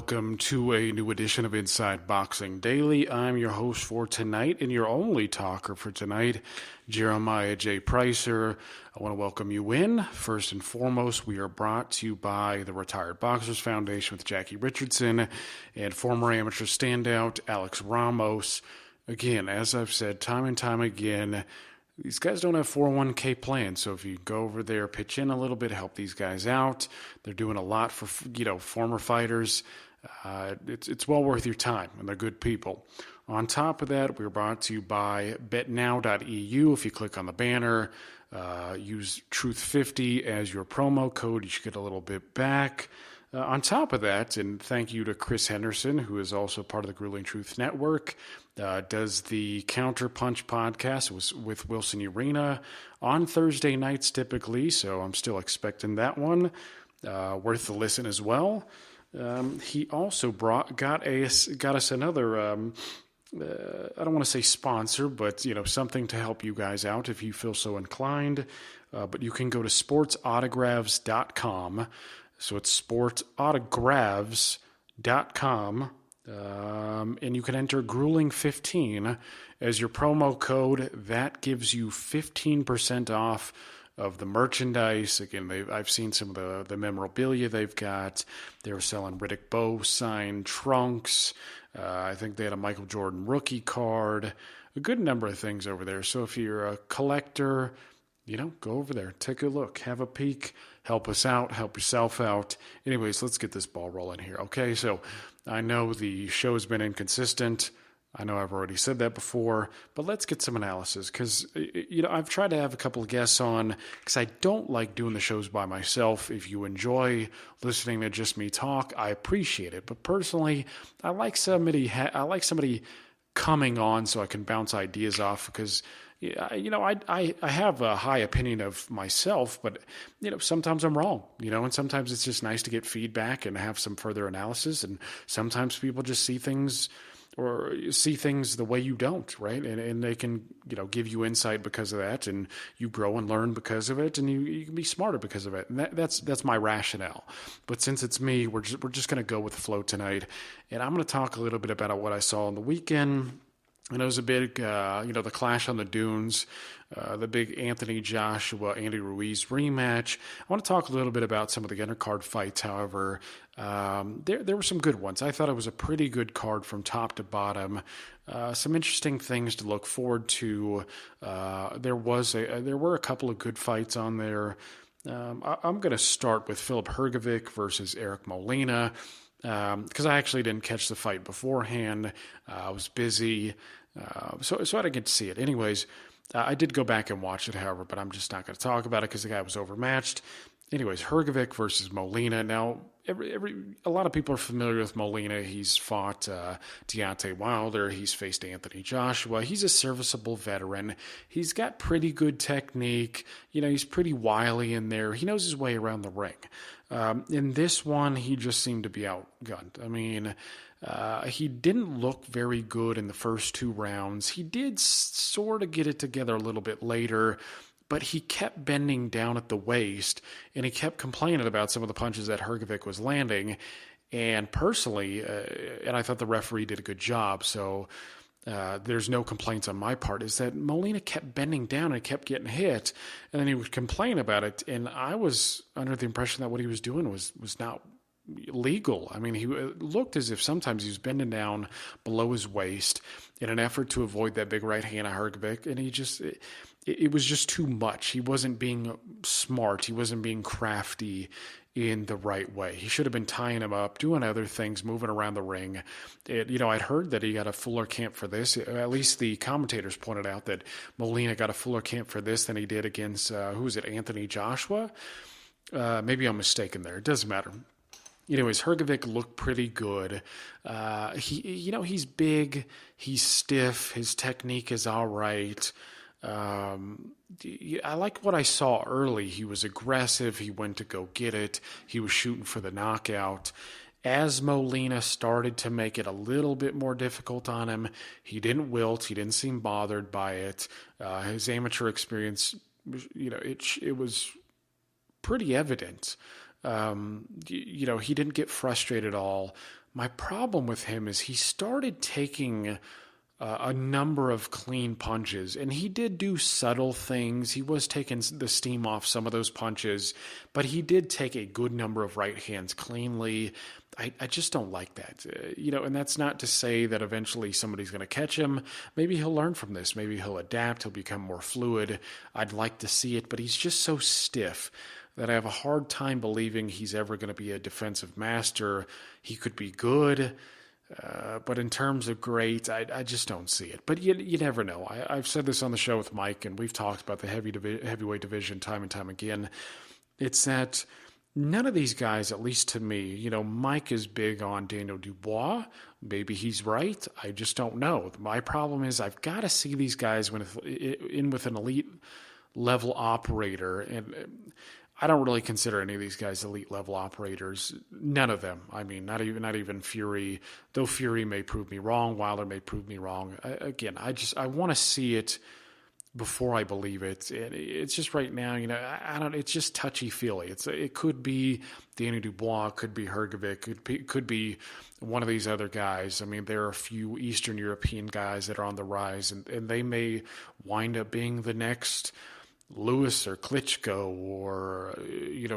welcome to a new edition of Inside Boxing Daily. I'm your host for tonight and your only talker for tonight, Jeremiah J. Preisser. I want to welcome you in. First and foremost, we are brought to you by the Retired Boxers Foundation with Jackie Richardson and former amateur standout Alex Ramos. Again, as I've said time and time again, these guys don't have 401k plans, so if you go over there, pitch in a little bit, help these guys out. They're doing a lot for, former fighters. It's well worth your time, and they're good people. On top of that, we're brought to you by betnow.eu. If you click on the banner, use Truth50 as your promo code, you should get a little bit back. On top of that, and thank you to Chris Henderson, who is also part of the Grueling Truth Network, does the Counter Punch podcast with Wilson Urena on Thursday nights typically, so I'm still expecting that one. Worth the listen as well. He also got us another, I don't want to say sponsor, but something to help you guys out if you feel so inclined. But you can go to sportsautographs.com. So it's sportsautographs.com, and you can enter Grueling15 as your promo code. That gives you 15% off of the merchandise. Again, I've seen some of the memorabilia they've got. They were selling Riddick Bowe signed trunks. I think they had a Michael Jordan rookie card, a good number of things over there. So if you're a collector, go over there, take a look, have a peek, help us out, help yourself out. Anyways, let's get this ball rolling here. Okay, so I know the show's been inconsistent. I know I've already said that before, but let's get some analysis because, I've tried to have a couple of guests on because I don't like doing the shows by myself. If you enjoy listening to just me talk, I appreciate it. But personally, I like somebody coming on so I can bounce ideas off because I have a high opinion of myself, but, sometimes I'm wrong, and sometimes it's just nice to get feedback and have some further analysis. And sometimes people just see things the way you don't, right? And they can, give you insight because of that, and you grow and learn because of it, and you can be smarter because of it. And that's my rationale. But since it's me, we're just going to go with the flow tonight. And I'm going to talk a little bit about what I saw on the weekend. And it was a big, the clash on the dunes, the big Anthony Joshua, Andy Ruiz rematch. I want to talk a little bit about some of the undercard fights, however. There were some good ones. I thought it was a pretty good card from top to bottom. Some interesting things to look forward to. There were a couple of good fights on there. I'm going to start with Filip Hrgovic versus Eric Molina. Because I actually didn't catch the fight beforehand. I was busy, so I didn't get to see it. Anyways, I did go back and watch it, however, but I'm just not going to talk about it because the guy was overmatched. Anyways, Hrgovic versus Molina. Now, a lot of people are familiar with Molina. He's fought Deontay Wilder. He's faced Anthony Joshua. He's a serviceable veteran. He's got pretty good technique. He's pretty wily in there. He knows his way around the ring. In this one, he just seemed to be outgunned. I mean, he didn't look very good in the first two rounds. He did sort of get it together a little bit later, but he kept bending down at the waist, and he kept complaining about some of the punches that Hrgovic was landing. And personally, and I thought the referee did a good job, so there's no complaints on my part, is that Molina kept bending down and kept getting hit, and then he would complain about it. And I was under the impression that what he was doing was not legal. I mean, he looked as if sometimes he was bending down below his waist in an effort to avoid that big right hand of Hrgovic, and it was just too much. He wasn't being smart. He wasn't being crafty in the right way. He should have been tying him up, doing other things, moving around the ring. I'd heard that he got a fuller camp for this. At least the commentators pointed out that Molina got a fuller camp for this than he did against, Anthony Joshua? Maybe I'm mistaken there. It doesn't matter. Anyways, Hrgovic looked pretty good. He's big, he's stiff, his technique is all right. I like what I saw early. He was aggressive. He went to go get it. He was shooting for the knockout. As Molina started to make it a little bit more difficult on him, he didn't wilt. He didn't seem bothered by it. His amateur experience, it was pretty evident. He didn't get frustrated at all. My problem with him is he started taking a number of clean punches, and he did do subtle things. He was taking the steam off some of those punches, but he did take a good number of right hands cleanly. I just don't like that, and that's not to say that eventually somebody's going to catch him. Maybe he'll learn from this. Maybe he'll adapt. He'll become more fluid. I'd like to see it, but he's just so stiff that I have a hard time believing he's ever going to be a defensive master. He could be good, but in terms of great, I just don't see it. But you never know. I've said this on the show with Mike, and we've talked about the heavyweight division time and time again. It's that none of these guys, at least to me, Mike is big on Daniel Dubois. Maybe he's right. I just don't know. My problem is I've got to see these guys with an elite level operator, and I don't really consider any of these guys elite level operators. None of them. I mean, not even Fury. Though Fury may prove me wrong, Wilder may prove me wrong. I want to see it before I believe it. It's just right now, I don't. It's just touchy feely. It could be Danny Dubois, could be Hrgovic, could be one of these other guys. I mean, there are a few Eastern European guys that are on the rise, and they may wind up being the next Lewis or Klitschko, or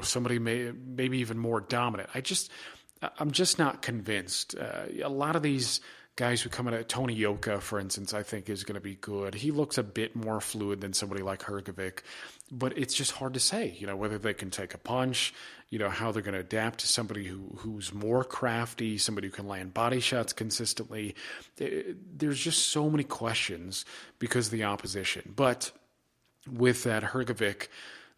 somebody maybe even more dominant. I'm just not convinced. A lot of these guys who come in, Tony Yoka, for instance, I think is going to be good. He looks a bit more fluid than somebody like Hrgovic, but it's just hard to say, whether they can take a punch, how they're going to adapt to somebody who's more crafty, somebody who can land body shots consistently. There's just so many questions because of the opposition. But with that, Hrgovic,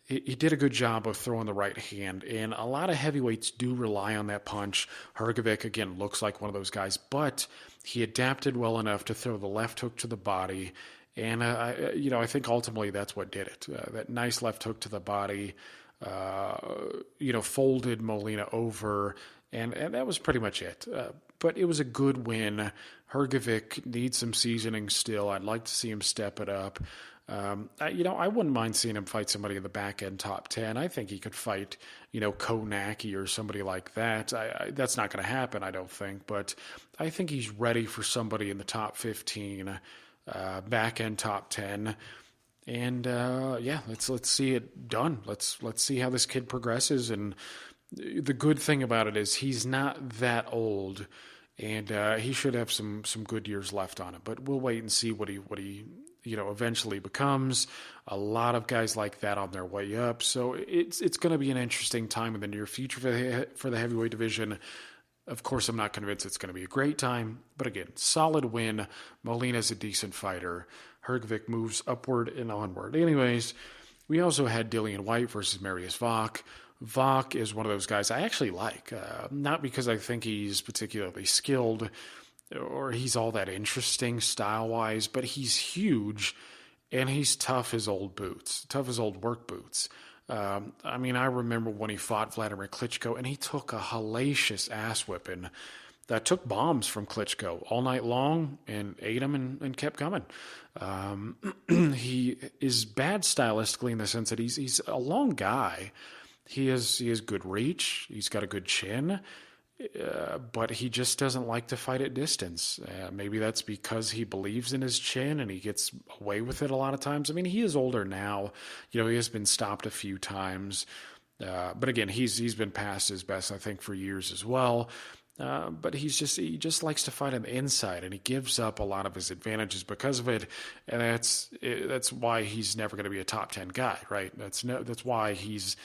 he did a good job of throwing the right hand, and a lot of heavyweights do rely on that punch. Hrgovic, again, looks like one of those guys, but he adapted well enough to throw the left hook to the body, and I think ultimately that's what did it. That nice left hook to the body, folded Molina over, and that was pretty much it. But it was a good win. Hrgovic needs some seasoning still. I'd like to see him step it up. I wouldn't mind seeing him fight somebody in the back end top 10. I think he could fight, Konaki or somebody like that. That's not going to happen, I don't think, but I think he's ready for somebody in the top 15, back end top 10. And let's see it done. Let's see how this kid progresses. And the good thing about it is he's not that old, and he should have some good years left on him. But we'll wait and see what he eventually becomes. A lot of guys like that on their way up. So it's going to be an interesting time in the near future for the heavyweight division. Of course, I'm not convinced it's going to be a great time, but again, solid win. Molina's a decent fighter. Hrgovic moves upward and onward. Anyways, we also had Dillion White versus Mariusz Vach. Vach is one of those guys I actually like, not because I think he's particularly skilled or he's all that interesting style-wise, but he's huge, and he's tough as old work boots. I remember when he fought Vladimir Klitschko, and he took a hellacious ass-whipping that took bombs from Klitschko all night long and ate him and kept coming. He is bad stylistically in the sense that he's a long guy. He has good reach. He's got a good chin. But he just doesn't like to fight at distance. Maybe that's because he believes in his chin and he gets away with it a lot of times. I mean, he is older now. He has been stopped a few times. But again, he's been past his best, I think, for years as well. But he just likes to fight on the inside, and he gives up a lot of his advantages because of it. And that's why he's never going to be a top 10 guy, right? That's why he's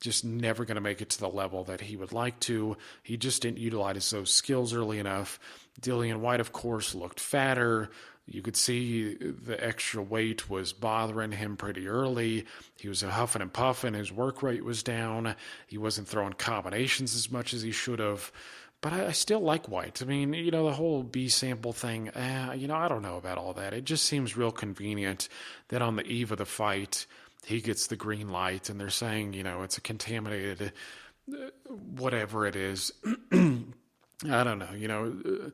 just never going to make it to the level that he would like to. He just didn't utilize those skills early enough. Dillion White, of course, looked fatter. You could see the extra weight was bothering him pretty early. He was huffing and puffing. His work rate was down. He wasn't throwing combinations as much as he should have. But I still like White. I mean, the whole B sample thing, I don't know about all that. It just seems real convenient that on the eve of the fight, he gets the green light, and they're saying, it's a contaminated, whatever it is. I don't know.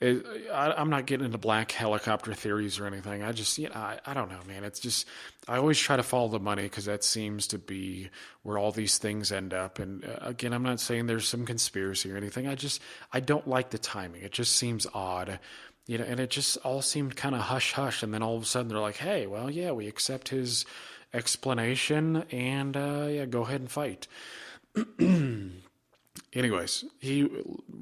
I'm not getting into black helicopter theories or anything. I just, I don't know, man. It's just, I always try to follow the money because that seems to be where all these things end up. And again, I'm not saying there's some conspiracy or anything. I don't like the timing. It just seems odd, and it just all seemed kind of hush hush. And then all of a sudden they're like, hey, well, yeah, we accept his explanation and yeah, go ahead and fight. Anyways,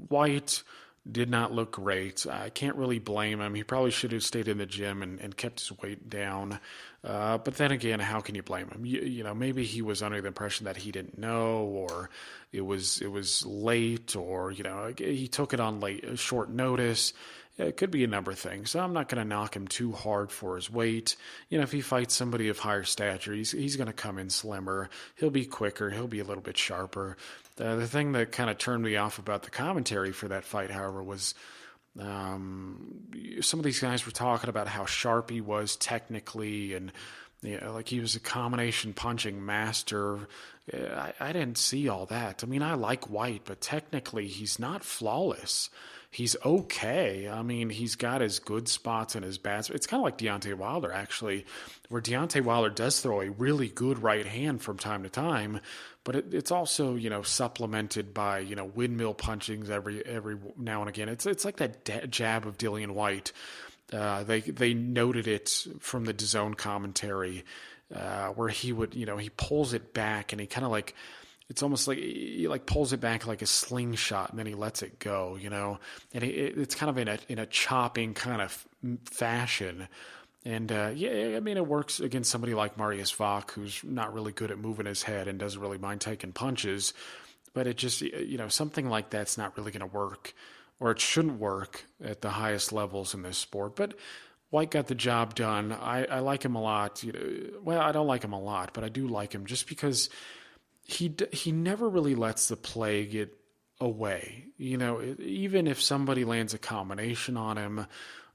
White did not look great. I can't really blame him. He probably should have stayed in the gym and kept his weight down. But then again, how can you blame him? Maybe he was under the impression that he didn't know, or it was late, or he took it on short notice. It could be a number of things. So I'm not going to knock him too hard for his weight. If he fights somebody of higher stature, he's going to come in slimmer. He'll be quicker. He'll be a little bit sharper. The thing that kind of turned me off about the commentary for that fight, however, was some of these guys were talking about how sharp he was technically, and like he was a combination punching master. I didn't see all that. I mean, I like White, but technically he's not flawless. He's okay. I mean, he's got his good spots and his bad spots. It's kind of like Deontay Wilder, actually, where Deontay Wilder does throw a really good right hand from time to time, but it's also, supplemented by, windmill punchings every now and again. It's like that jab of Dillion White. They noted it from the DAZN commentary, where he would, he pulls it back and he kind of like, it's almost like he pulls it back like a slingshot and then he lets it go, and it's kind of in a chopping kind of fashion. And yeah, I mean, it works against somebody like Marius Vach, who's not really good at moving his head and doesn't really mind taking punches. But it just, something like that's not really going to work, or it shouldn't work at the highest levels in this sport. But White got the job done. I like him a lot. Well, I don't like him a lot, but I do like him just because he never really lets the play get away. Even if somebody lands a combination on him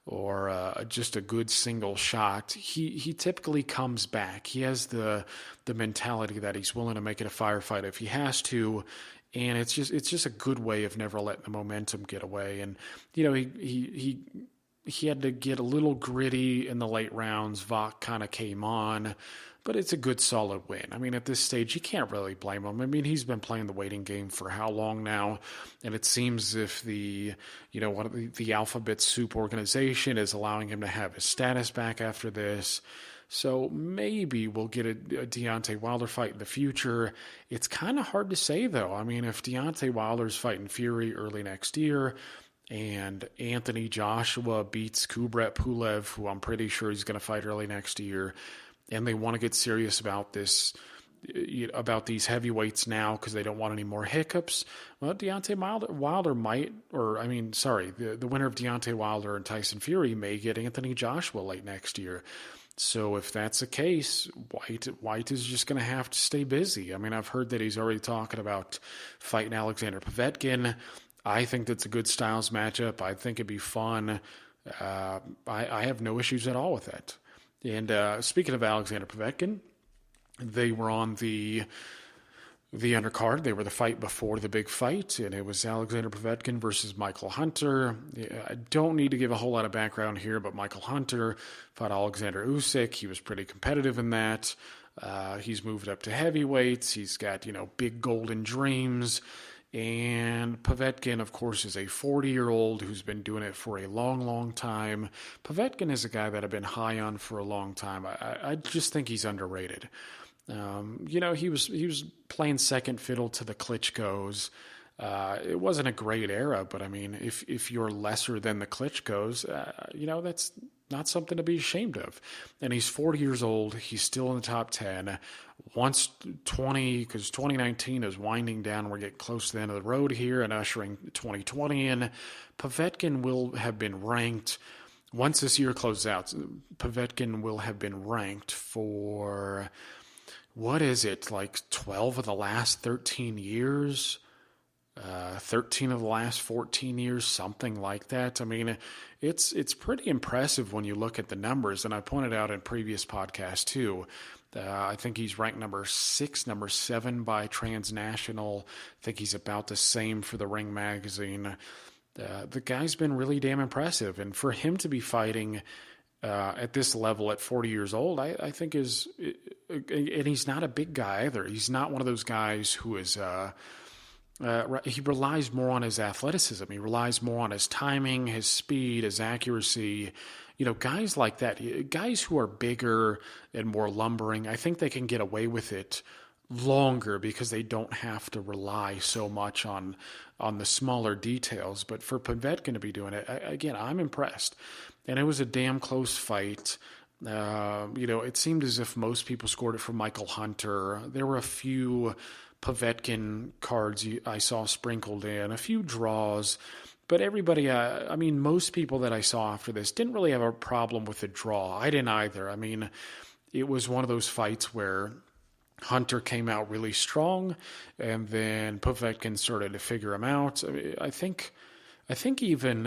or just a good single shot, he typically comes back. He has the mentality that he's willing to make it a firefight if he has to, and it's just a good way of never letting the momentum get away. And he had to get a little gritty in the late rounds. Vach kind of came on, but it's a good, solid win. I mean, at this stage, you can't really blame him. I mean, he's been playing the waiting game for how long now? And it seems if the Alphabet Soup organization is allowing him to have his status back after this. So maybe we'll get a Deontay Wilder fight in the future. It's kind of hard to say, though. I mean, if Deontay Wilder's fighting Fury early next year, and Anthony Joshua beats Kubrat Pulev, who I'm pretty sure he's going to fight early next year, and they want to get serious about this, about these heavyweights now because they don't want any more hiccups. Well, Deontay Wilder might, the winner of Deontay Wilder and Tyson Fury may get Anthony Joshua late next year. So if that's the case, White is just going to have to stay busy. I mean, I've heard that he's already talking about fighting Alexander Povetkin. I think that's a good styles matchup. I think it'd be fun. I have no issues at all with that. And speaking of Alexander Povetkin, they were on the undercard. They were the fight before the big fight, and it was Alexander Povetkin versus Michael Hunter. I don't need to give a whole lot of background here, but Michael Hunter fought Alexander Usyk. He was pretty competitive in that. He's moved up to heavyweights. He's got, big golden dreams. And Povetkin, of course, is a 40-year-old who's been doing it for a long, long time. Povetkin is a guy that I've been high on for a long time. I just think he's underrated. He was playing second fiddle to the Klitschkos. It wasn't a great era, but I mean, if you're lesser than the Klitschkos, that's not something to be ashamed of. And he's 40 years old. He's still in the top 10. Once because 2019 is winding down. We're getting close to the end of the road here and ushering 2020 in. Povetkin will have been ranked, once this year closes out, Povetkin will have been ranked for, what is it, like 12 of the last 13 years? 13 of the last 14 years, something like that. I mean, it's pretty impressive when you look at the numbers, and I pointed out in previous podcasts too. I think he's ranked number 6, number 7 by Transnational. I think he's about the same for the Ring magazine. The guy's been really damn impressive. And for him to be fighting at this level at 40 years old, I think is, and he's not a big guy either. He's not one of those guys who is, he relies more on his athleticism. He relies more on his timing, his speed, his accuracy. Guys like that, guys who are bigger and more lumbering, I think they can get away with it longer because they don't have to rely so much on the smaller details. But for Povetkin to be doing it, again, I'm impressed. And it was a damn close fight. It seemed as if most people scored it for Michael Hunter. There were a few Povetkin cards I saw sprinkled in, a few draws. But everybody, most people that I saw after this didn't really have a problem with the draw. I didn't either. It was one of those fights where Hunter came out really strong, and then Povetkin started to figure him out. I think even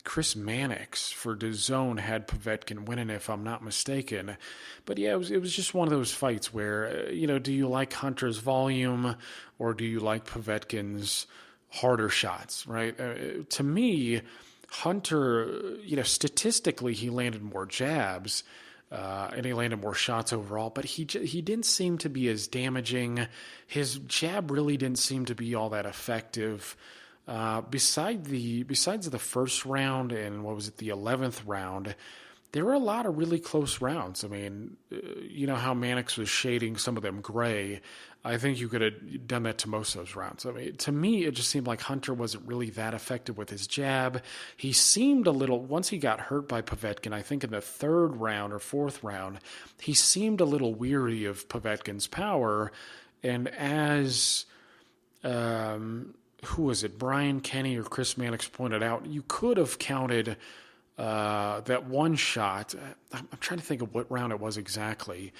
Chris Mannix for DAZN had Povetkin winning, if I'm not mistaken. But yeah, it was just one of those fights where, do you like Hunter's volume or do you like Povetkin's harder shots, right? To me, Hunter, statistically he landed more jabs and he landed more shots overall, but he didn't seem to be as damaging. His jab really didn't seem to be all that effective. Besides the first round and the 11th round, there were a lot of really close rounds. How Mannix was shading some of them gray. I think you could have done that to most of those rounds. To me, it just seemed like Hunter wasn't really that effective with his jab. He seemed a little, once he got hurt by Povetkin, I think in the third round or fourth round, he seemed a little weary of Povetkin's power. And as, who was it, Brian Kenny or Chris Mannix pointed out, you could have counted that one shot. I'm trying to think of what round it was exactly,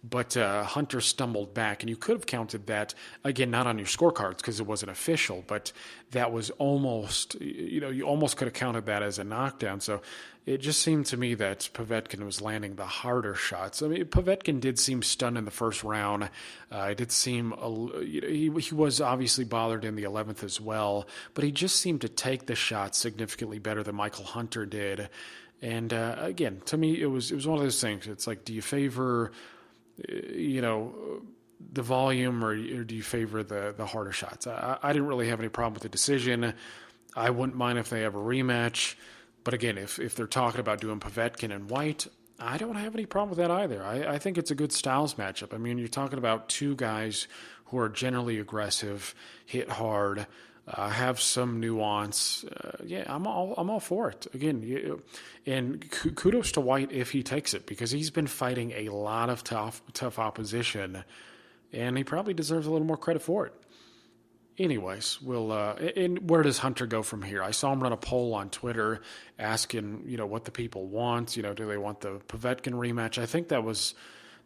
but Hunter stumbled back, and you could have counted that, again, not on your scorecards because it wasn't official, but that was almost, you almost could have counted that as a knockdown. So it just seemed to me that Povetkin was landing the harder shots. Povetkin did seem stunned in the first round. It did seem, he was obviously bothered in the 11th as well, but he just seemed to take the shots significantly better than Michael Hunter did. And again, to me, it was one of those things. It's like, do you favor, the volume or do you favor the harder shots? I didn't really have any problem with the decision. I wouldn't mind if they have a rematch. But again, if they're talking about doing Povetkin and White, I don't have any problem with that either. I think it's a good styles matchup. You're talking about two guys who are generally aggressive, hit hard, have some nuance. I'm all for it. Again, and kudos to White if he takes it, because he's been fighting a lot of tough opposition, and he probably deserves a little more credit for it. Anyways, and where does Hunter go from here? I saw him run a poll on Twitter asking, what the people want. Do they want the Povetkin rematch? I think that was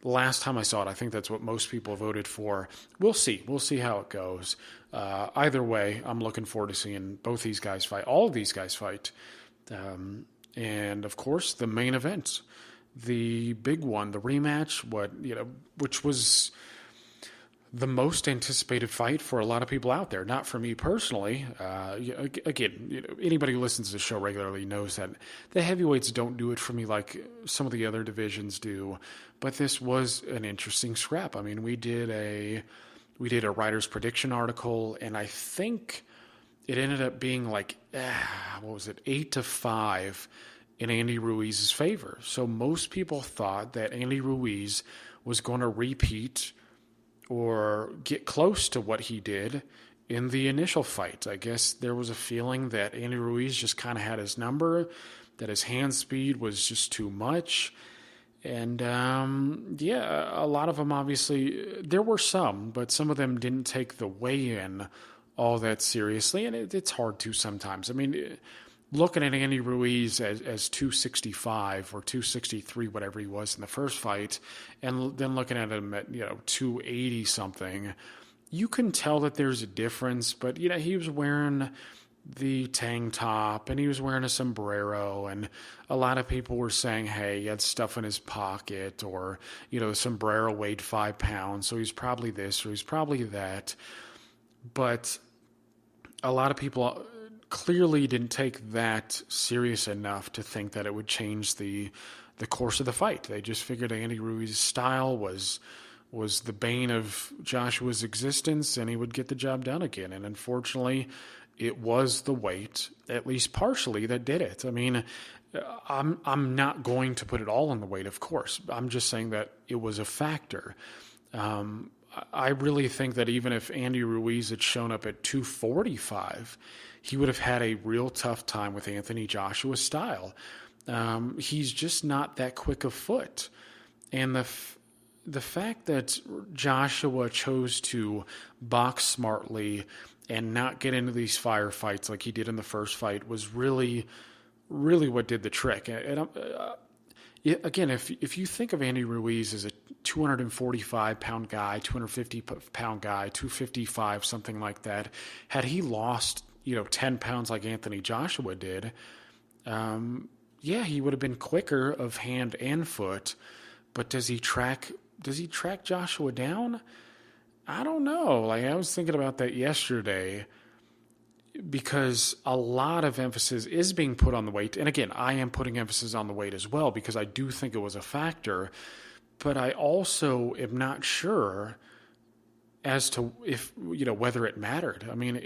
the last time I saw it. I think that's what most people voted for. We'll see. We'll see how it goes. Either way, I'm looking forward to seeing both these guys fight, all of these guys fight. And of course, the main event, the big one, the rematch, which was the most anticipated fight for a lot of people out there. Not for me personally. Again, anybody who listens to the show regularly knows that the heavyweights don't do it for me like some of the other divisions do. But this was an interesting scrap. We did a writer's prediction article, and I think it ended up being 8-5 in Andy Ruiz's favor. So most people thought that Andy Ruiz was going to repeat or get close to what he did in the initial fight. I guess there was a feeling that Andy Ruiz just kind of had his number, that his hand speed was just too much. And, a lot of them, obviously, there were some, but some of them didn't take the weigh-in all that seriously, and it's hard to sometimes. Looking at Andy Ruiz as 265 or 263, whatever he was in the first fight, and then looking at him at 280 something, you can tell that there's a difference. But he was wearing the tank top and he was wearing a sombrero, and a lot of people were saying, hey, he had stuff in his pocket, or the sombrero weighed 5 pounds, so he's probably this or he's probably that. But a lot of people clearly didn't take that serious enough to think that it would change the course of the fight. They just figured Andy Ruiz's style was the bane of Joshua's existence, and he would get the job done again. And unfortunately, it was the weight, at least partially, that did it. I mean, I'm not going to put it all on the weight, of course. I'm just saying that it was a factor. I really think that even if Andy Ruiz had shown up at 245, he would have had a real tough time with Anthony Joshua's style. He's just not that quick of foot. And the fact that Joshua chose to box smartly and not get into these firefights like he did in the first fight was really, really what did the trick. And again, if you think of Andy Ruiz as a 245-pound guy, 250-pound guy, 255, something like that, had he lost 10 pounds like Anthony Joshua did, he would have been quicker of hand and foot. But does he track Joshua down? I don't know. Like, I was thinking about that yesterday because a lot of emphasis is being put on the weight. And again, I am putting emphasis on the weight as well because I do think it was a factor. But I also am not sure as to whether it mattered. I mean,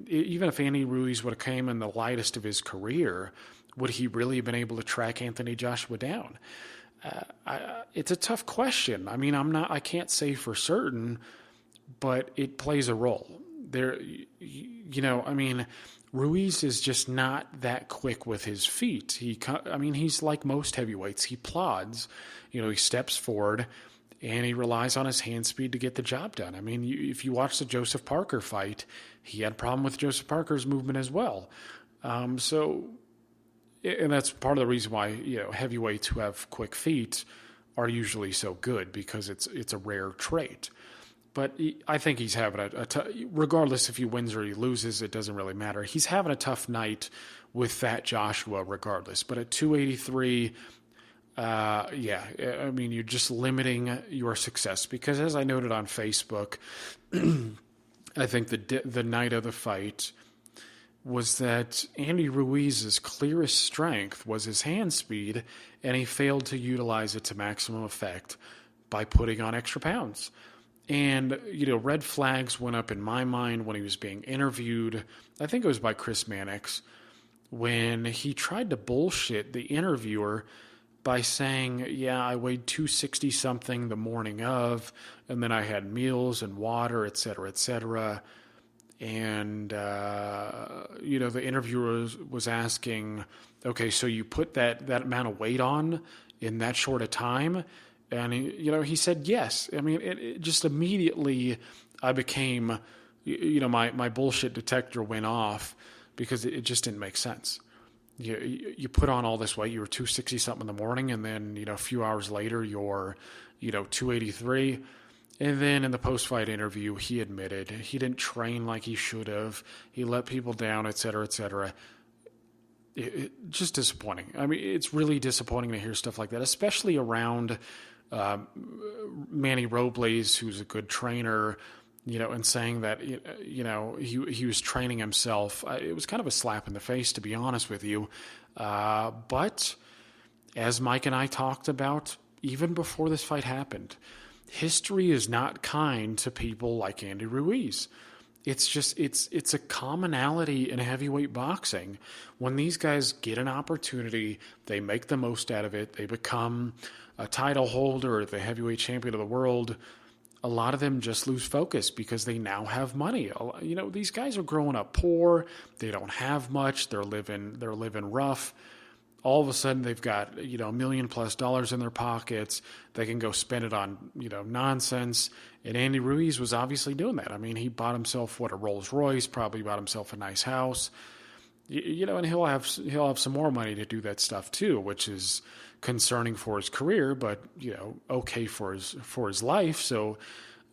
even if Andy Ruiz would have came in the lightest of his career, would he really have been able to track Anthony Joshua down? It's a tough question. I mean, I can't say for certain, but it plays a role. Ruiz is just not that quick with his feet. He's like most heavyweights. He plods, he steps forward and he relies on his hand speed to get the job done. I mean, if you watch the Joseph Parker fight, he had a problem with Joseph Parker's movement as well. And that's part of the reason why, heavyweights who have quick feet are usually so good because it's a rare trait. But I think he's having regardless if he wins or he loses, it doesn't really matter. He's having a tough night with that Joshua regardless. But at 283, you're just limiting your success because as I noted on Facebook, I think the night of the fight was that Andy Ruiz's clearest strength was his hand speed, and he failed to utilize it to maximum effect by putting on extra pounds. And, red flags went up in my mind when he was being interviewed. I think it was by Chris Mannix, when he tried to bullshit the interviewer by saying, I weighed 260-something the morning of, and then I had meals and water, et cetera, et cetera. And, the interviewer was asking, okay, so you put that amount of weight on in that short a time? And, he said yes. I mean, it just immediately I became, my bullshit detector went off because it just didn't make sense. You put on all this weight, you were 260-something in the morning, and then, a few hours later you're, 283. And then in the post-fight interview, he admitted he didn't train like he should have. He let people down, et cetera, et cetera. Just disappointing. I mean, it's really disappointing to hear stuff like that, especially around Manny Robles, who's a good trainer, and saying that, he was training himself. It was kind of a slap in the face, to be honest with you. But as Mike and I talked about, even before this fight happened, history is not kind to people like Andy Ruiz. It's just, it's a commonality in heavyweight boxing. When these guys get an opportunity, they make the most out of it. They become a title holder or the heavyweight champion of the world. A lot of them just lose focus because they now have money. These guys are growing up poor. They don't have much. They're living rough. All of a sudden they've got, $1 million+ in their pockets. They can go spend it on, nonsense. And Andy Ruiz was obviously doing that. I mean, he bought himself, a Rolls Royce, probably bought himself a nice house, and he'll have some more money to do that stuff too, which is concerning for his career, but, okay for his life. So,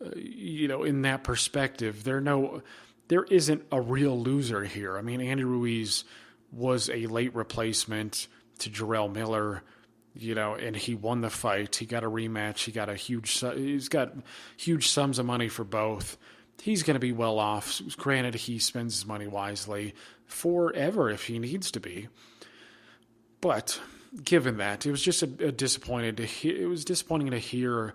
in that perspective, there isn't a real loser here. I mean, Andy Ruiz was a late replacement to Jarrell Miller, and he won the fight. He got a rematch. He's got huge sums of money for both. he's going to be well off. Granted, he spends his money wisely forever if he needs to be. But given that, it was just disappointing to hear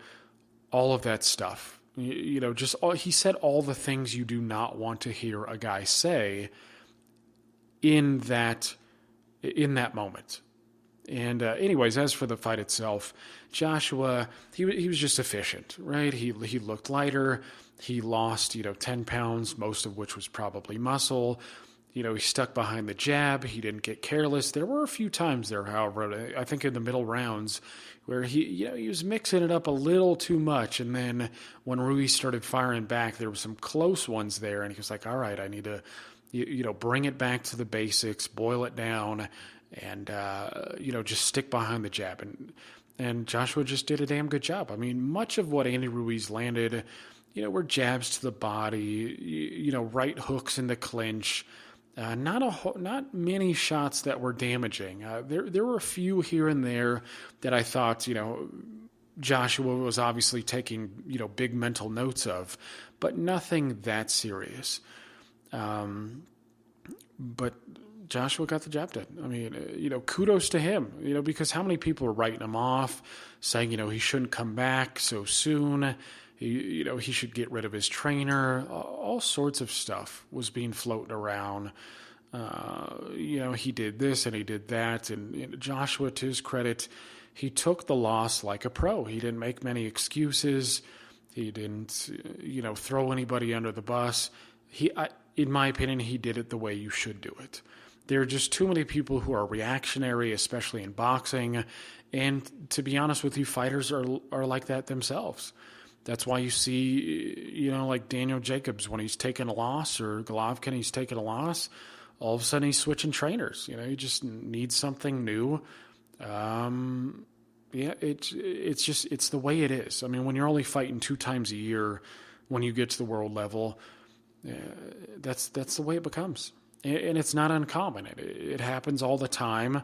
all of that stuff. He said all the things you do not want to hear a guy say in that moment. And anyways, as for the fight itself, Joshua, he was just efficient, right? He looked lighter. He lost, 10 pounds, most of which was probably muscle. He stuck behind the jab. He didn't get careless. There were a few times there, however, I think in the middle rounds, where he was mixing it up a little too much. And then when Ruiz started firing back, there were some close ones there. And he was like, all right, I need to, bring it back to the basics, boil it down, and, just stick behind the jab. And Joshua just did a damn good job. I mean, much of what Andy Ruiz landed, were jabs to the body, right hooks in the clinch. Not many shots that were damaging. There were a few here and there that I thought, Joshua was obviously taking, big mental notes of, but nothing that serious. But Joshua got the job done. I mean, kudos to him, because how many people are writing him off, saying, he shouldn't come back so soon. He should get rid of his trainer. All sorts of stuff was being floated around. He did this and he did that. And Joshua, to his credit, he took the loss like a pro. He didn't make many excuses. He didn't, throw anybody under the bus. In my opinion, he did it the way you should do it. There are just too many people who are reactionary, especially in boxing. And to be honest with you, fighters are like that themselves. That's why you see, like Daniel Jacobs, when he's taken a loss, or Golovkin, he's taken a loss, all of a sudden he's switching trainers. He just needs something new. It's the way it is. I mean, when you're only fighting 2 times a year, when you get to the world level, that's the way it becomes. And it's not uncommon. It happens all the time,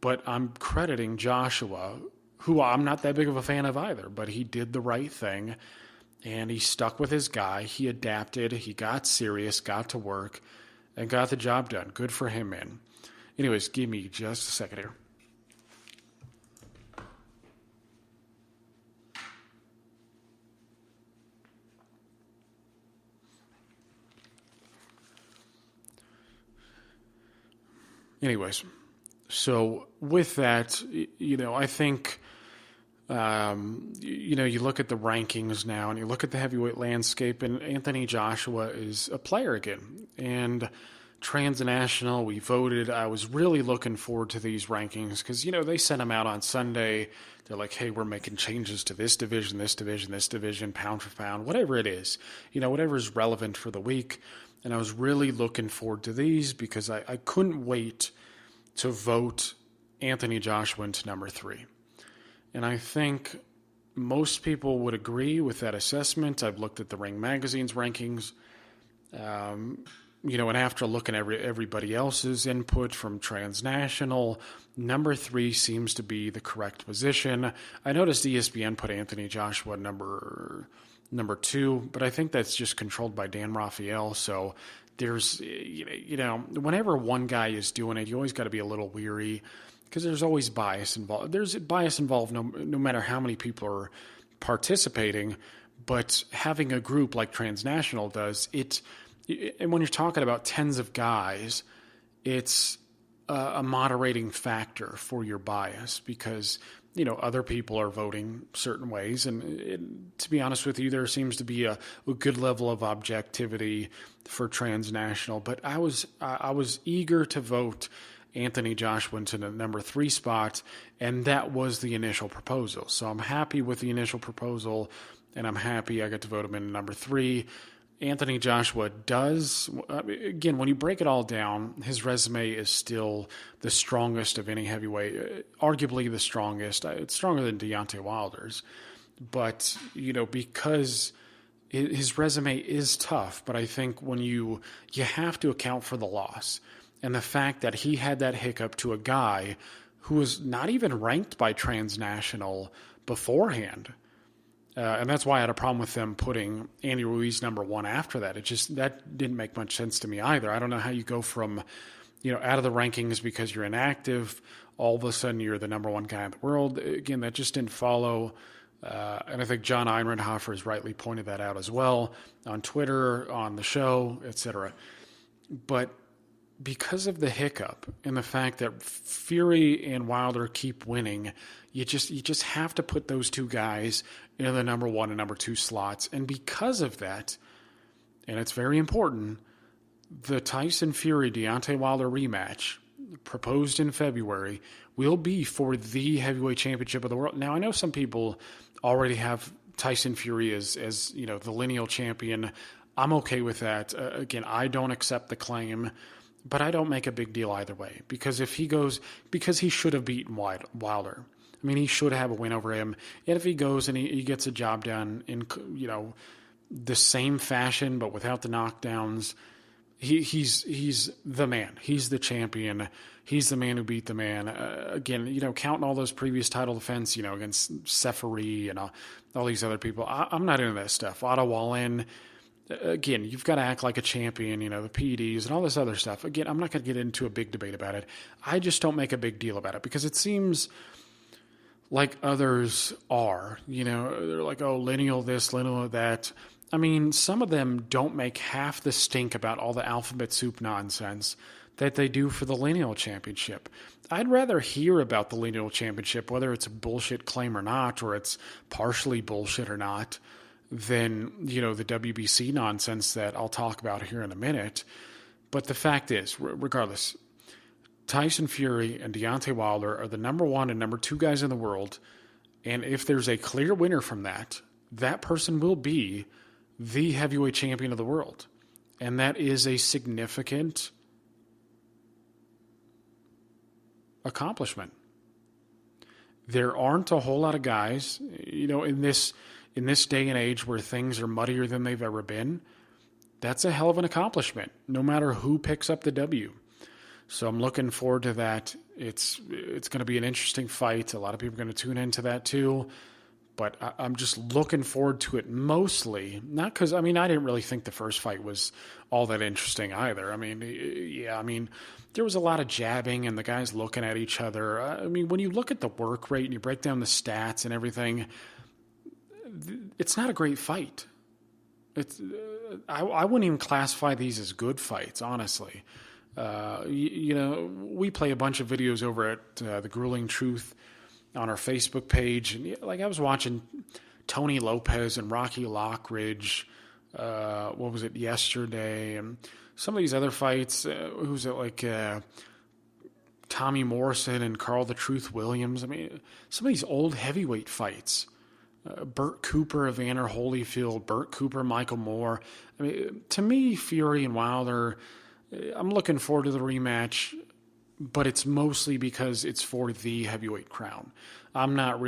but I'm crediting Joshua, who I'm not that big of a fan of either, but he did the right thing, and he stuck with his guy. He adapted. He got serious, got to work, and got the job done. Good for him, man. Anyways, give me just a second here. Anyways, so with that, I think, you look at the rankings now and you look at the heavyweight landscape, and Anthony Joshua is a player again. And Transnational, we voted. I was really looking forward to these rankings because, they sent them out on Sunday. They're like, hey, we're making changes to this division, pound for pound, whatever it is, whatever is relevant for the week. And I was really looking forward to these because I couldn't wait to vote Anthony Joshua into number 3. And I think most people would agree with that assessment. I've looked at the Ring Magazine's rankings, and after looking at everybody else's input from Transnational, number 3 seems to be the correct position. I noticed ESPN put Anthony Joshua number 2, but I think that's just controlled by Dan Rafael. So there's, whenever one guy is doing it, you always got to be a little weary because there's always bias involved. There's bias involved no matter how many people are participating, but having a group like Transnational does, and when you're talking about tens of guys, it's a moderating factor for your bias because other people are voting certain ways. And to be honest with you, there seems to be a good level of objectivity for Transnational. But I was eager to vote Anthony Joshua into the number 3 spot, and that was the initial proposal. So I'm happy with the initial proposal, and I'm happy I got to vote him in number 3. Anthony Joshua does, again, when you break it all down, his resume is still the strongest of any heavyweight, arguably the strongest. It's stronger than Deontay Wilder's. But, because his resume is tough, but I think when you have to account for the loss and the fact that he had that hiccup to a guy who was not even ranked by Transnational beforehand. And that's why I had a problem with them putting Andy Ruiz number 1 after that. That didn't make much sense to me either. I don't know how you go from, out of the rankings because you're inactive, all of a sudden you're the number 1 guy in the world. Again, that just didn't follow. And I think John Einrenhofer has rightly pointed that out as well on Twitter, on the show, etc. But because of the hiccup and the fact that Fury and Wilder keep winning, you just have to put those two guys in the number 1 and number 2 slots. And because of that, and it's very important, the Tyson Fury Deontay Wilder rematch proposed in February will be for the heavyweight championship of the world. Now, I know some people already have Tyson Fury as the lineal champion. I'm okay with that. Again, I don't accept the claim, but I don't make a big deal either way, because because he should have beaten Wilder. I mean, he should have a win over him. And if he goes and he gets a job done in, the same fashion, but without the knockdowns, he's the man. He's the champion. He's the man who beat the man. Again, counting all those previous title defense, against Seferi and all these other people. I'm not into that stuff. Otto Wallin. Again, you've got to act like a champion, the PEDs and all this other stuff. Again, I'm not going to get into a big debate about it. I just don't make a big deal about it because it seems like others are. They're like, oh, lineal this, lineal that. I mean, some of them don't make half the stink about all the alphabet soup nonsense that they do for the lineal championship. I'd rather hear about the lineal championship, whether it's a bullshit claim or not, or it's partially bullshit or not, than, the WBC nonsense that I'll talk about here in a minute. But the fact is, regardless, Tyson Fury and Deontay Wilder are the number 1 and number 2 guys in the world. And if there's a clear winner from that person will be the heavyweight champion of the world. And that is a significant accomplishment. There aren't a whole lot of guys, in this day and age where things are muddier than they've ever been. That's a hell of an accomplishment, no matter who picks up the W. So I'm looking forward to that. It's going to be an interesting fight. A lot of people are going to tune into that too. But I'm just looking forward to it mostly. Not because, I didn't really think the first fight was all that interesting either. There was a lot of jabbing and the guys looking at each other. When you look at the work rate and you break down the stats and everything, it's not a great fight. I wouldn't even classify these as good fights, honestly. We play a bunch of videos over at The Grueling Truth on our Facebook page. And I was watching Tony Lopez and Rocky Lockridge, yesterday? And some of these other fights, Tommy Morrison and Carl the Truth Williams. Some of these old heavyweight fights. Burt Cooper, Evander Holyfield, Burt Cooper, Michael Moore. To me, Fury and Wilder, I'm looking forward to the rematch, but it's mostly because it's for the heavyweight crown. I'm not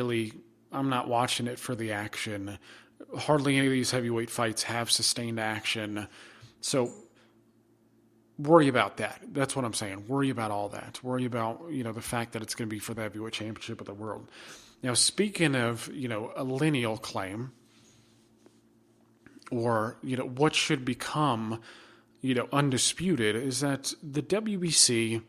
watching it for the action. Hardly any of these heavyweight fights have sustained action. So worry about that. That's what I'm saying. Worry about all that. Worry about, the fact that it's going to be for the heavyweight championship of the world. Now, speaking of, a lineal claim, or, what should become, undisputed, is that the WBC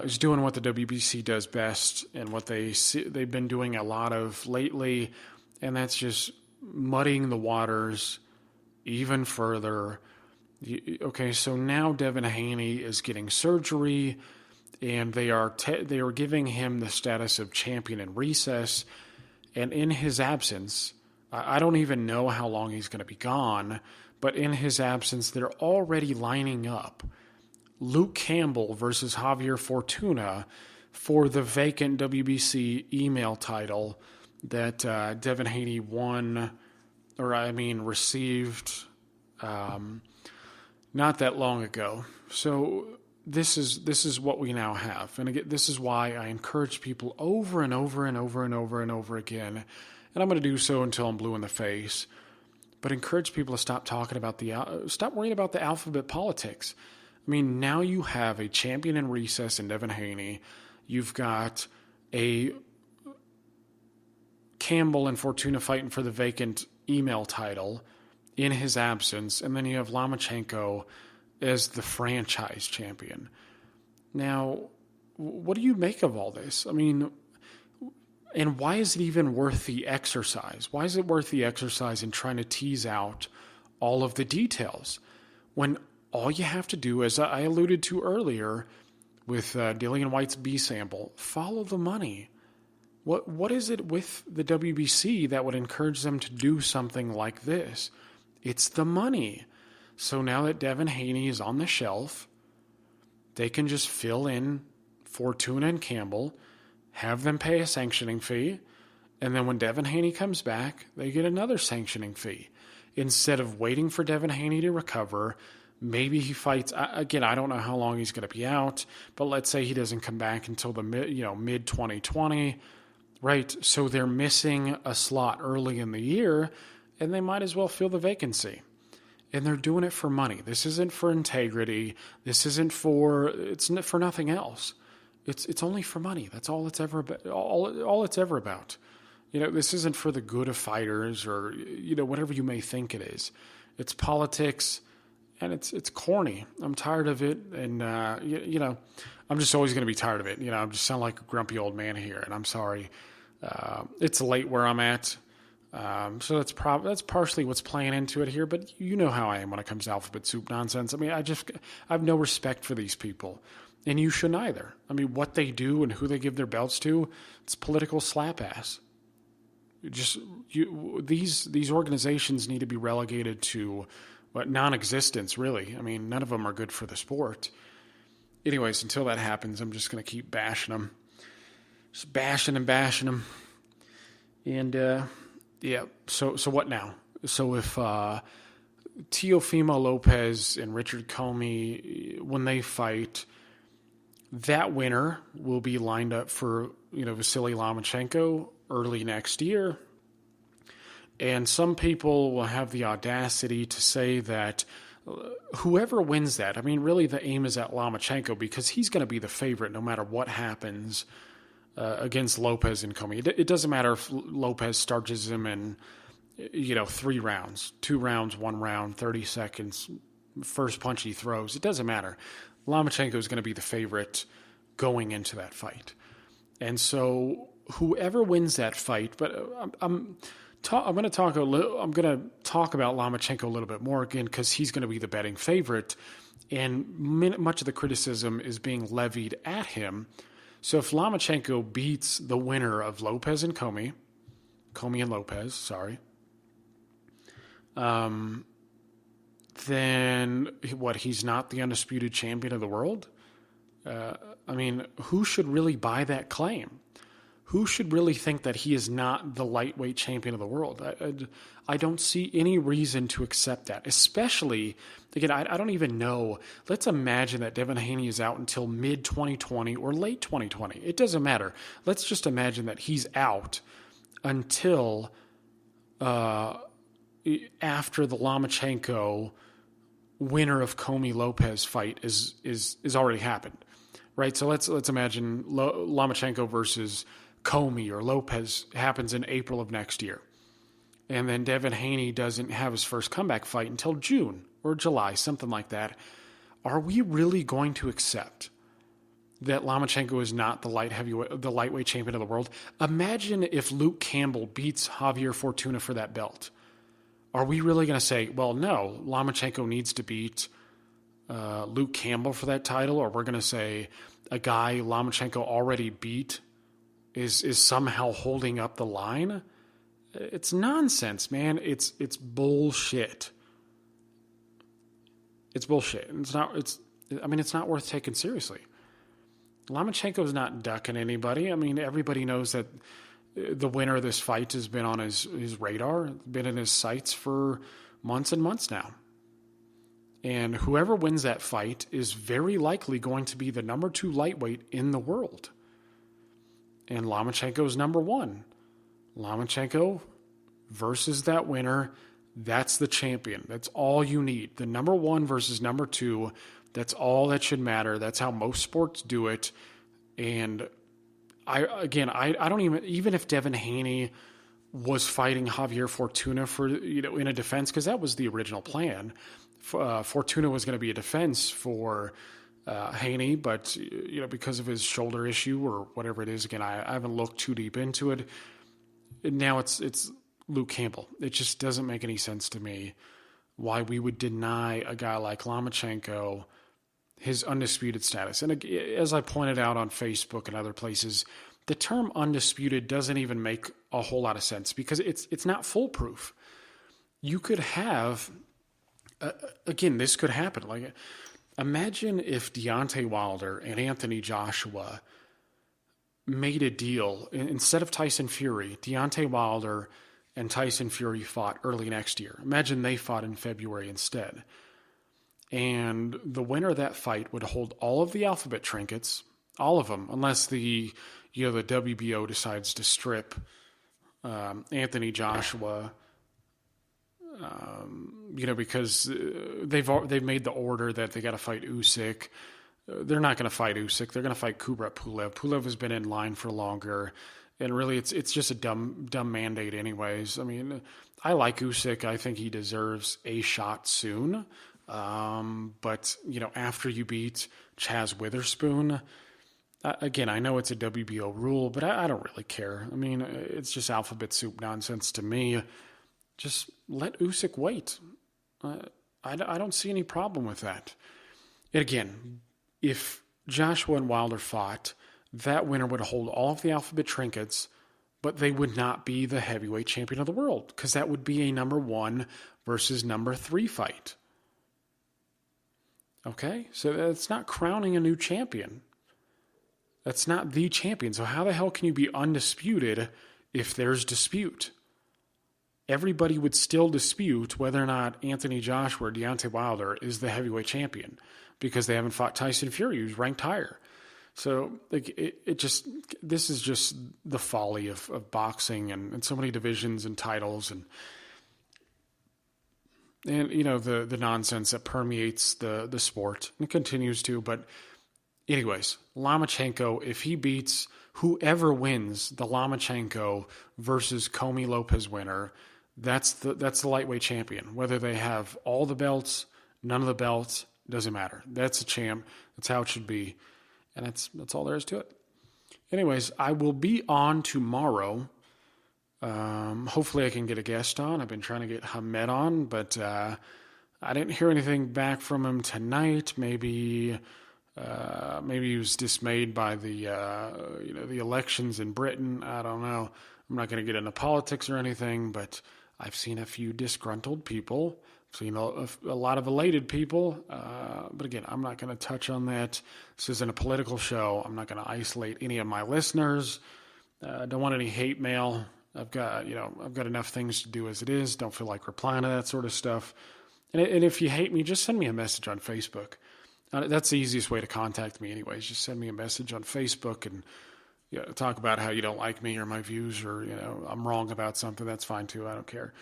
is doing what the WBC does best and what they've been doing a lot of lately, and that's just muddying the waters even further. Okay, so now Devin Haney is getting surgery, and they are giving him the status of champion in recess. And in his absence, I don't even know how long he's going to be gone, but in his absence, they're already lining up Luke Campbell versus Javier Fortuna for the vacant WBC email title that Devin Haney received not that long ago. So this is what we now have. And again, this is why I encourage people over and over and over and over and over again, and I'm going to do so until I'm blue in the face, but encourage people to stop worrying about the alphabet politics. Now you have a champion in recess in Devin Haney. You've got a Campbell and Fortuna fighting for the vacant email title in his absence, and then you have Lomachenko as the franchise champion. Now, what do you make of all this? I mean, and why is it even worth the exercise? Why is it worth the exercise in trying to tease out all of the details when all you have to do, as I alluded to earlier with Dillion White's B sample, follow the money? What is it with the WBC that would encourage them to do something like this? It's the money. So now that Devin Haney is on the shelf, they can just fill in Fortuna and Campbell, have them pay a sanctioning fee, and then when Devin Haney comes back, they get another sanctioning fee. Instead of waiting for Devin Haney to recover, maybe he fights. Again, I don't know how long he's going to be out, but let's say he doesn't come back until the mid 2020, right? So they're missing a slot early in the year, and they might as well fill the vacancy. And they're doing it for money. This isn't for integrity. It's for nothing else. It's only for money. That's all it's ever about. All it's ever about. This isn't for the good of fighters or whatever you may think it is. It's politics, and it's corny. I'm tired of it, and I'm just always going to be tired of it. I just sound like a grumpy old man here, and I'm sorry. It's late where I'm at. So that's partially what's playing into it here, but you know how I am when it comes to alphabet soup nonsense. I mean, I have no respect for these people, and you shouldn't either. I mean, what they do and who they give their belts to, it's political slap ass. These organizations need to be relegated to non-existence, really. I mean, none of them are good for the sport. Anyways, until that happens, I'm just going to keep bashing them. Just bashing and bashing them. And, yeah, so what now? So if Teofimo Lopez and Richard Comey, when they fight, that winner will be lined up for, Vasyl Lomachenko early next year. And some people will have the audacity to say that whoever wins that, I mean, really the aim is at Lomachenko because he's going to be the favorite no matter what happens against Lopez and Comey. It doesn't matter if Lopez starches him in, 3 rounds, 2 rounds, 1 round, 30 seconds, first punch he throws. It doesn't matter. Lomachenko is going to be the favorite going into that fight. And so whoever wins that fight, but I'm going to talk about Lomachenko a little bit more again because he's going to be the betting favorite, and much of the criticism is being levied at him. So if Lomachenko beats the winner of Lopez and Comey and Lopez, sorry, then what? He's not the undisputed champion of the world? I mean, who should really buy that claim? Who should really think that he is not the lightweight champion of the world? I don't see any reason to accept that, especially, again, I don't even know. Let's imagine that Devin Haney is out until mid-2020 or late 2020. It doesn't matter. Let's just imagine that he's out until after the Lomachenko winner of Comey-Lopez fight is already happened, right? So let's imagine Lomachenko versus Comey or Lopez happens in April of next year. And then Devin Haney doesn't have his first comeback fight until June or July, something like that. Are we really going to accept that Lomachenko is not the lightweight champion of the world? Imagine if Luke Campbell beats Javier Fortuna for that belt. Are we really going to say, well, no, Lomachenko needs to beat Luke Campbell for that title? Or we're going to say a guy Lomachenko already beat is somehow holding up the line? It's nonsense, man. It's bullshit. It's bullshit. It's not worth taking seriously. Lomachenko's not ducking anybody. I mean, everybody knows that the winner of this fight has been on his radar, been in his sights for months and months now. And whoever wins that fight is very likely going to be the number 2 lightweight in the world. And Lomachenko's number 1. Lomachenko versus that winner, that's the champion. That's all you need. The number 1 versus number 2, that's all that should matter. That's how most sports do it. And I don't even if Devin Haney was fighting Javier Fortuna for, in a defense, because that was the original plan. Fortuna was going to be a defense for Haney, but because of his shoulder issue or whatever it is, again, I haven't looked too deep into it. Now it's Luke Campbell. It just doesn't make any sense to me why we would deny a guy like Lomachenko his undisputed status. And as I pointed out on Facebook and other places, the term undisputed doesn't even make a whole lot of sense because it's not foolproof. You could have, again, this could happen. Like, imagine if Deontay Wilder and Anthony Joshua made a deal. Instead of Tyson Fury, Deontay Wilder and Tyson Fury fought early next year. Imagine they fought in February instead. And the winner of that fight would hold all of the alphabet trinkets, all of them, unless the WBO decides to strip Anthony Joshua, because they've made the order that they got to fight Usyk. They're not going to fight Usyk. They're going to fight Kubrat Pulev. Pulev has been in line for longer, and really, it's just a dumb mandate, anyways. I mean, I like Usyk. I think he deserves a shot soon. But after you beat Chaz Witherspoon, again, I know it's a WBO rule, but I don't really care. I mean, it's just alphabet soup nonsense to me. Just let Usyk wait. I don't see any problem with that. And again, if Joshua and Wilder fought, that winner would hold all of the alphabet trinkets, but they would not be the heavyweight champion of the world because that would be a number 1 versus number 3 fight. Okay? So that's not crowning a new champion. That's not the champion. So how the hell can you be undisputed if there's dispute? Everybody would still dispute whether or not Anthony Joshua or Deontay Wilder is the heavyweight champion because they haven't fought Tyson Fury, who's ranked higher. So this is just the folly of boxing and so many divisions and titles and the nonsense that permeates the sport and continues to. But anyways, Lomachenko, if he beats whoever wins the Lomachenko versus Comey Lopez winner, that's the lightweight champion. Whether they have all the belts, none of the belts, doesn't matter. That's a champ. That's how it should be. And that's all there is to it. Anyways, I will be on tomorrow. Hopefully I can get a guest on. I've been trying to get Hamed on, but I didn't hear anything back from him tonight. Maybe he was dismayed by the elections in Britain. I don't know. I'm not going to get into politics or anything, but I've seen a few disgruntled people. I've seen a lot of elated people. But again, I'm not going to touch on that. This isn't a political show. I'm not going to isolate any of my listeners. Don't want any hate mail. I've got enough things to do as it is. Don't feel like replying to that sort of stuff. And if you hate me, just send me a message on Facebook. That's the easiest way to contact me anyways. Just send me a message on Facebook and talk about how you don't like me or my views or, I'm wrong about something. That's fine too. I don't care.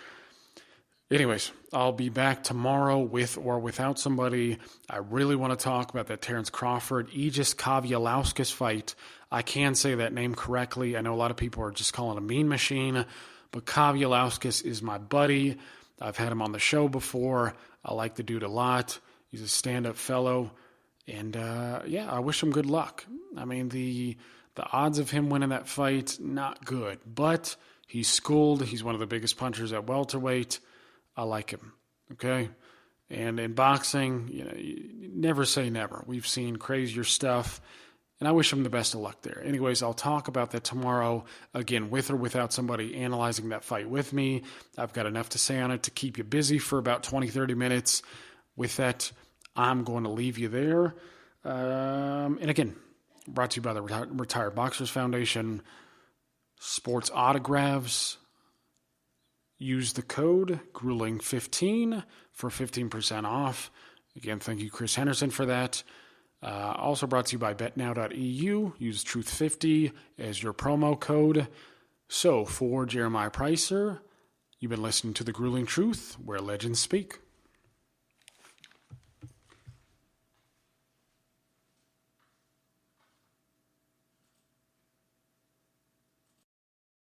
Anyways, I'll be back tomorrow with or without somebody. I really want to talk about that Terrence Crawford-Aegis Kavaliauskas fight. I can say that name correctly. I know a lot of people are just calling him Mean Machine, but Kavaliauskas is my buddy. I've had him on the show before. I like the dude a lot. He's a stand-up fellow. And, I wish him good luck. I mean, the odds of him winning that fight, not good. But he's schooled. He's one of the biggest punchers at welterweight. I like him, okay? And in boxing, you never say never. We've seen crazier stuff, and I wish him the best of luck there. Anyways, I'll talk about that tomorrow, again, with or without somebody analyzing that fight with me. I've got enough to say on it to keep you busy for about 20, 30 minutes. With that, I'm going to leave you there. And again, brought to you by the Retired Boxers Foundation. Sports autographs. Use the code grueling15 for 15% off. Again, thank you, Chris Henderson, for that. Also brought to you by betnow.eu. Use Truth50 as your promo code. So, for Jeremiah Preisser, you've been listening to The Grueling Truth, where legends speak.